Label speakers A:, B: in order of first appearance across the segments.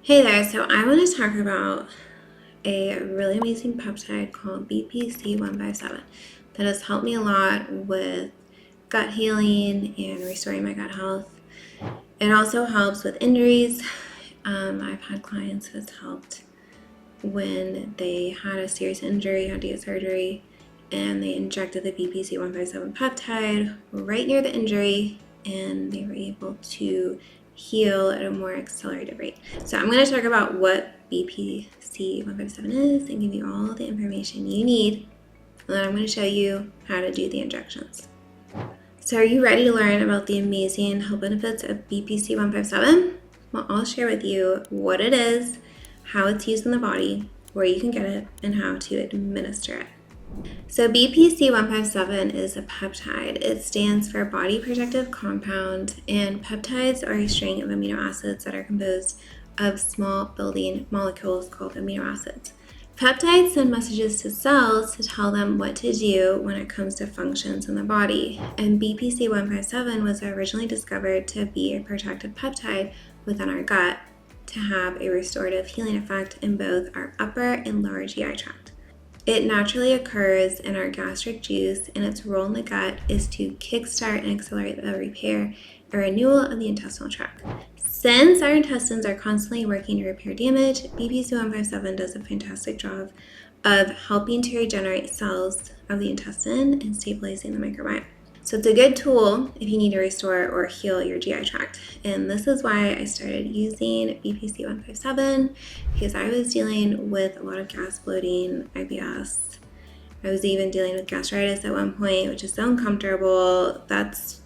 A: Hey there, so I want to talk about a really amazing peptide called BPC-157 that has helped me a lot with gut healing and restoring my gut health. It also helps with injuries. I've had clients who it's helped when they had a serious injury, had to get surgery, and they injected the BPC-157 peptide right near the injury, and they were able to heal at a more accelerated rate. So I'm going to talk about what BPC-157 is and give you all the information you need, and then I'm going to show you how to do the injections. So are you ready to learn about the amazing health benefits of BPC-157? Well, I'll share with you what it is, how it's used in the body, where you can get it, and how to administer it. So BPC-157 is a peptide. It stands for body protective compound, and peptides are a string of amino acids that are composed of small building molecules called amino acids. Peptides send messages to cells to tell them what to do when it comes to functions in the body, and BPC-157 was originally discovered to be a protective peptide within our gut to have a restorative healing effect in both our upper and lower GI tract. It naturally occurs in our gastric juice, and its role in the gut is to kickstart and accelerate the repair and renewal of the intestinal tract. Since our intestines are constantly working to repair damage, BPC-157 does a fantastic job of helping to regenerate cells of the intestine and stabilizing the microbiome. So it's a good tool if you need to restore or heal your GI tract. And this is why I started using BPC-157, because I was dealing with a lot of gas, bloating, IBS. I was even dealing with gastritis at one point, which is so uncomfortable. That's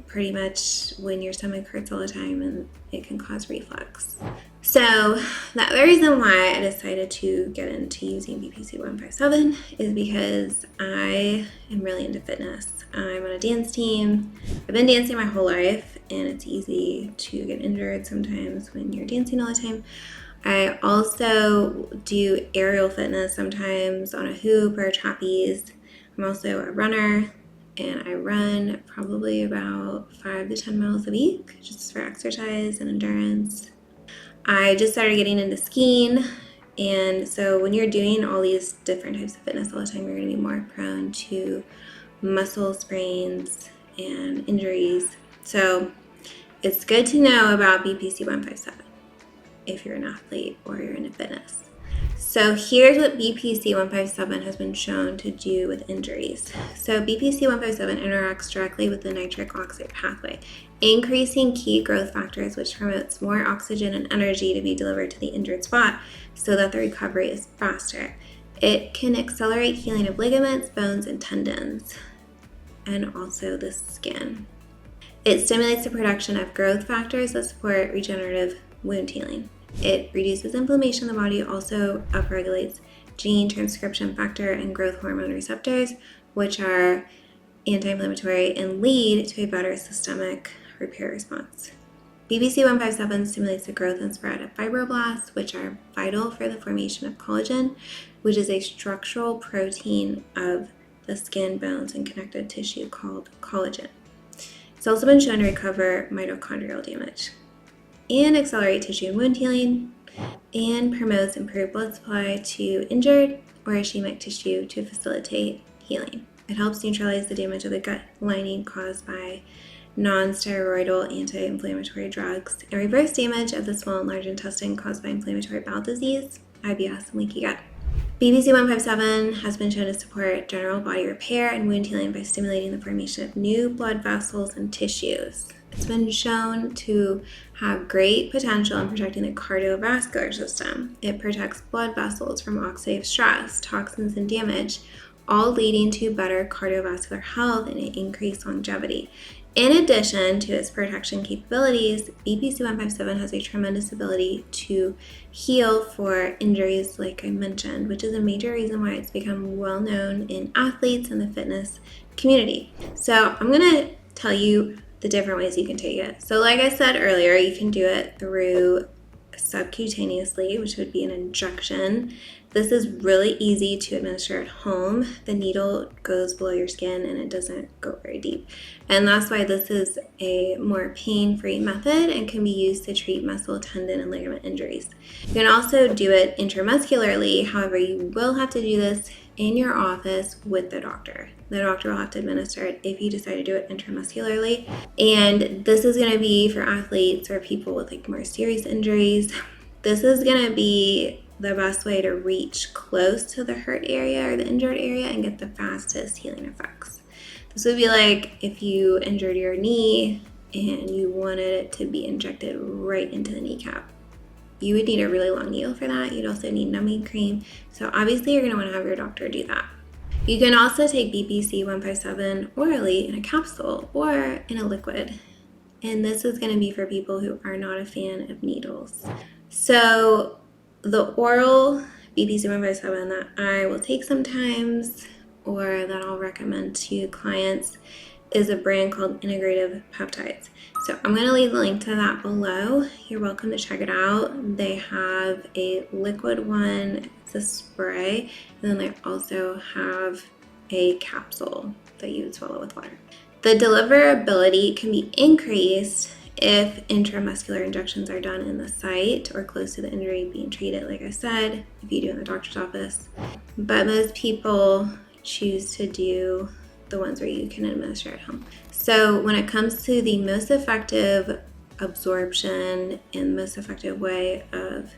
A: pretty much when your stomach hurts all the time and it can cause reflux. So the reason why I decided to get into using BPC-157 is because I am really into fitness. I'm on a dance team. I've been dancing my whole life, and it's easy to get injured sometimes when you're dancing all the time. I also do aerial fitness sometimes on a hoop or a trapeze. I'm also a runner, and I run probably about 5 to 10 miles a week just for exercise and endurance. I just started getting into skiing, and so when you're doing all these different types of fitness all the time, you're going to be more prone to muscle sprains and injuries. So it's good to know about BPC-157 if you're an athlete or you're into fitness. So here's what BPC-157 has been shown to do with injuries. So BPC-157 interacts directly with the nitric oxide pathway, increasing key growth factors, which promotes more oxygen and energy to be delivered to the injured spot so that the recovery is faster. It can accelerate healing of ligaments, bones, and tendons, and also the skin. It stimulates the production of growth factors that support regenerative wound healing. It reduces inflammation in the body, also upregulates gene transcription factor and growth hormone receptors, which are anti-inflammatory and lead to a better systemic repair response. BPC-157 stimulates the growth and spread of fibroblasts, which are vital for the formation of collagen, which is a structural protein of the skin, bones, and connective tissue called collagen. It's also been shown to recover mitochondrial damage and accelerate tissue and wound healing, and promotes improved blood supply to injured or ischemic tissue to facilitate healing. It helps neutralize the damage of the gut lining caused by non-steroidal anti-inflammatory drugs and reverse damage of the small and large intestine caused by inflammatory bowel disease, IBS, and leaky gut. BPC-157 has been shown to support general body repair and wound healing by stimulating the formation of new blood vessels and tissues. It's been shown to have great potential in protecting the cardiovascular system. It protects blood vessels from oxidative stress, toxins, and damage, all leading to better cardiovascular health and an increased longevity. In addition to its protection capabilities, BPC-157 has a tremendous ability to heal for injuries, like I mentioned, which is a major reason why it's become well known in athletes and the fitness community. So I'm going to tell you the different ways you can take it. So like I said earlier, you can do it through subcutaneously, which would be an injection. This is really easy to administer at home. The needle goes below your skin and it doesn't go very deep. And that's why this is a more pain-free method and can be used to treat muscle, tendon, and ligament injuries. You can also do it intramuscularly. However, you will have to do this in your office with the doctor. The doctor will have to administer it if you decide to do it intramuscularly. And this is going to be for athletes or people with like more serious injuries. This is going to be the best way to reach close to the hurt area or the injured area and get the fastest healing effects. This would be like if you injured your knee and you wanted it to be injected right into the kneecap. You would need a really long needle for that. You'd also need numbing cream. So obviously you're going to want to have your doctor do that. You can also take BPC 157 orally in a capsule or in a liquid. And this is going to be for people who are not a fan of needles. So the oral BPC 157 that I will take sometimes or that I'll recommend to clients is a brand called Integrative Peptides. So I'm going to leave the link to that below. You're welcome to check it out. They have a liquid one, it's a spray, and then they also have a capsule that you would swallow with water. The deliverability can be increased if intramuscular injections are done in the site or close to the injury being treated, like I said, if you do in the doctor's office. But most people choose to do the ones where you can administer at home. So when it comes to the most effective absorption and most effective way of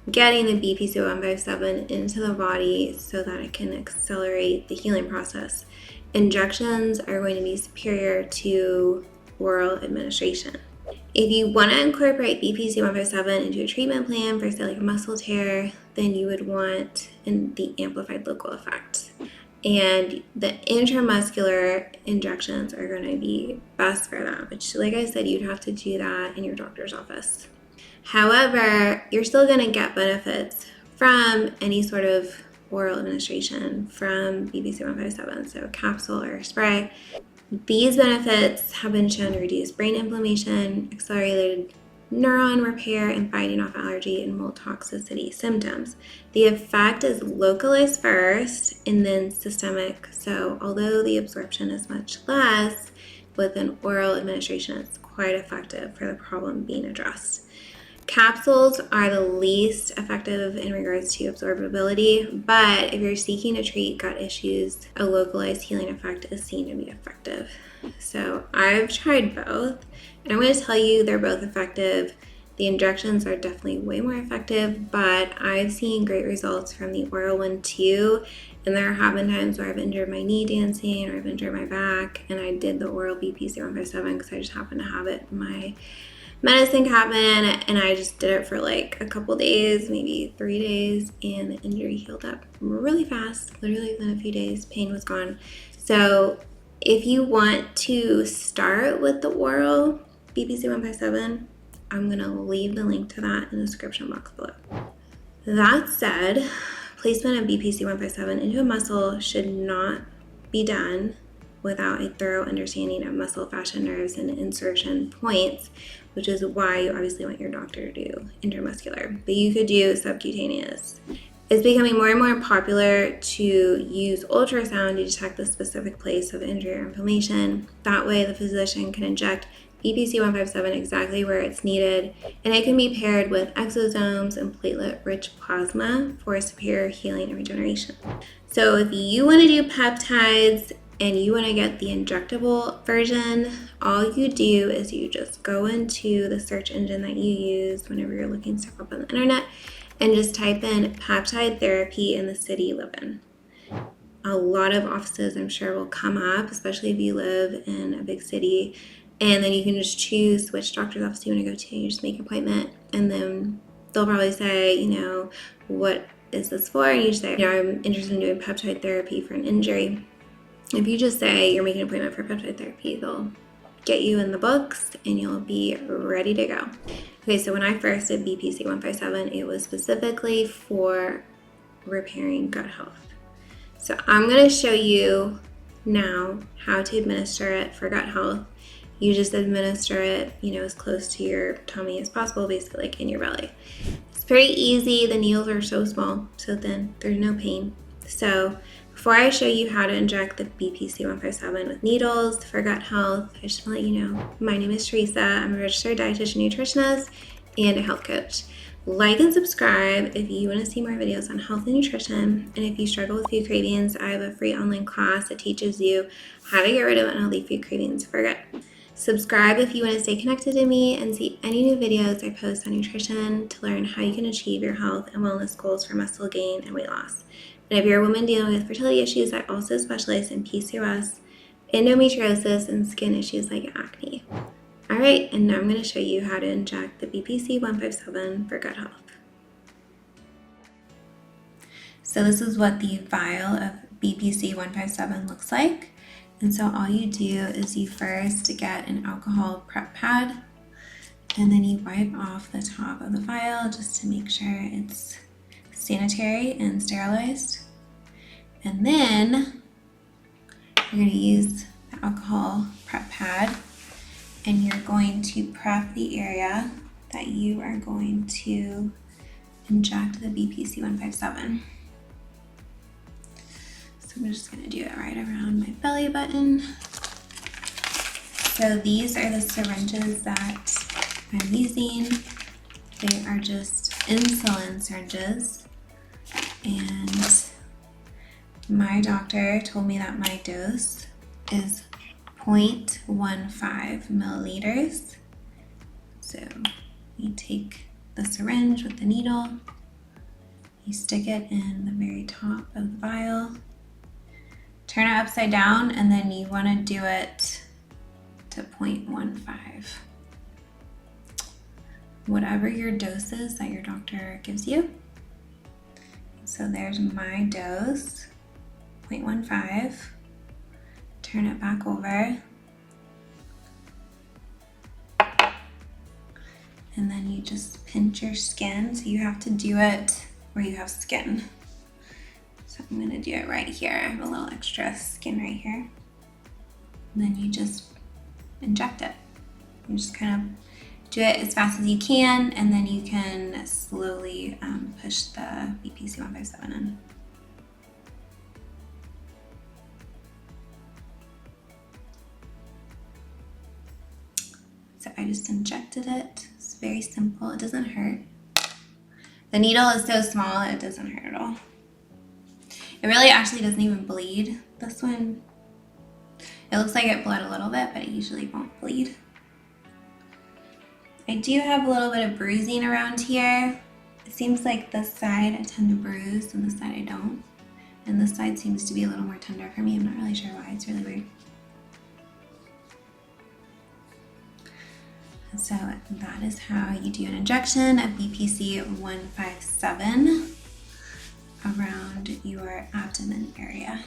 A: getting the BPC 157 into the body so that it can accelerate the healing process, injections are going to be superior to oral administration. If you want to incorporate BPC 157 into a treatment plan for, say, like a muscle tear, then you would want the amplified local effect. And the intramuscular injections are going to be best for that, which, like I said, you'd have to do that in your doctor's office. However, you're still going to get benefits from any sort of oral administration from BPC 157, so a capsule or a spray. These benefits have been shown to reduce brain inflammation, accelerated neuron repair, and fighting off allergy and mold toxicity symptoms. The effect is localized first and then systemic. So although the absorption is much less, with an oral administration, it's quite effective for the problem being addressed. Capsules are the least effective in regards to absorbability, but if you're seeking to treat gut issues, a localized healing effect is seen to be effective. So I've tried both, and I'm going to tell you they're both effective. The injections are definitely way more effective, but I've seen great results from the oral one too. And there have been times where I've injured my knee dancing or I've injured my back, and I did the oral BPC 157 because I just happened to have it in my medicine cabinet, and I just did it for like a couple days, maybe 3 days, and the injury healed up really fast. Literally within a few days, pain was gone. So if you want to start with the oral BPC 157, I'm going to leave the link to that in the description box below. That said, placement of BPC 157 into a muscle should not be done without a thorough understanding of muscle, fascia, nerves, and insertion points, which is why you obviously want your doctor to do intramuscular, but you could do subcutaneous. It's becoming more and more popular to use ultrasound to detect the specific place of injury or inflammation. That way the physician can inject BPC 157 exactly where it's needed, and it can be paired with exosomes and platelet-rich plasma for superior healing and regeneration. So if you want to do peptides and you want to get the injectable version, all you do is you just go into the search engine that you use whenever you're looking stuff up on the internet and just type in peptide therapy in the city you live in. A lot of offices, I'm sure, will come up, especially if you live in a big city, and then you can just choose which doctor's office you want to go to. You just make an appointment, and then they'll probably say, what is this for? And you just say, I'm interested in doing peptide therapy for an injury. If you just say you're making an appointment for peptide therapy, they'll get you in the books and you'll be ready to go. Okay, so when I first did BPC 157, it was specifically for repairing gut health. So I'm going to show you now how to administer it for gut health. You just administer it, as close to your tummy as possible, basically like in your belly. It's very easy. The needles are so small, so thin, there's no pain. So before I show you how to inject the BPC 157 with needles for gut health, I just want to let you know, my name is Teresa. I'm a registered dietitian nutritionist and a health coach. Like and subscribe if you want to see more videos on health and nutrition. And if you struggle with food cravings, I have a free online class that teaches you how to get rid of unhealthy food cravings for good. Subscribe if you want to stay connected to me and see any new videos I post on nutrition to learn how you can achieve your health and wellness goals for muscle gain and weight loss. And if you're a woman dealing with fertility issues, I also specialize in PCOS, endometriosis, and skin issues like acne. All right, and now I'm going to show you how to inject the BPC 157 for gut health. So this is what the vial of BPC 157 looks like. And so all you do is you first get an alcohol prep pad, and then you wipe off the top of the vial just to make sure it's sanitary and sterilized. And then you're going to use the alcohol prep pad, and you're going to prep the area that you are going to inject the BPC 157. So I'm just going to do it right around my belly button. So these are the syringes that I'm using. They are just insulin syringes, and my doctor told me that my dose is 0.15 milliliters. So you take the syringe with the needle, you stick it in the very top of the vial, turn it upside down, and then you want to do it to 0.15. Whatever your dose is that your doctor gives you. So there's my dose, 0.15. Turn it back over. And then you just pinch your skin. So you have to do it where you have skin. So I'm gonna do it right here. I have a little extra skin right here. And then you just inject it. You just kind of do it as fast as you can, and then you can slowly push the BPC 157 in. So I just injected it. It's very simple. It doesn't hurt. The needle is so small it doesn't hurt at all. It really actually doesn't even bleed. This one, it looks like it bled a little bit, but it usually won't bleed. I do have a little bit of bruising around here. It seems like this side I tend to bruise and this side I don't. And this side seems to be a little more tender for me. I'm not really sure why. It's really weird. So that is how you do an injection of BPC 157 around your abdomen area.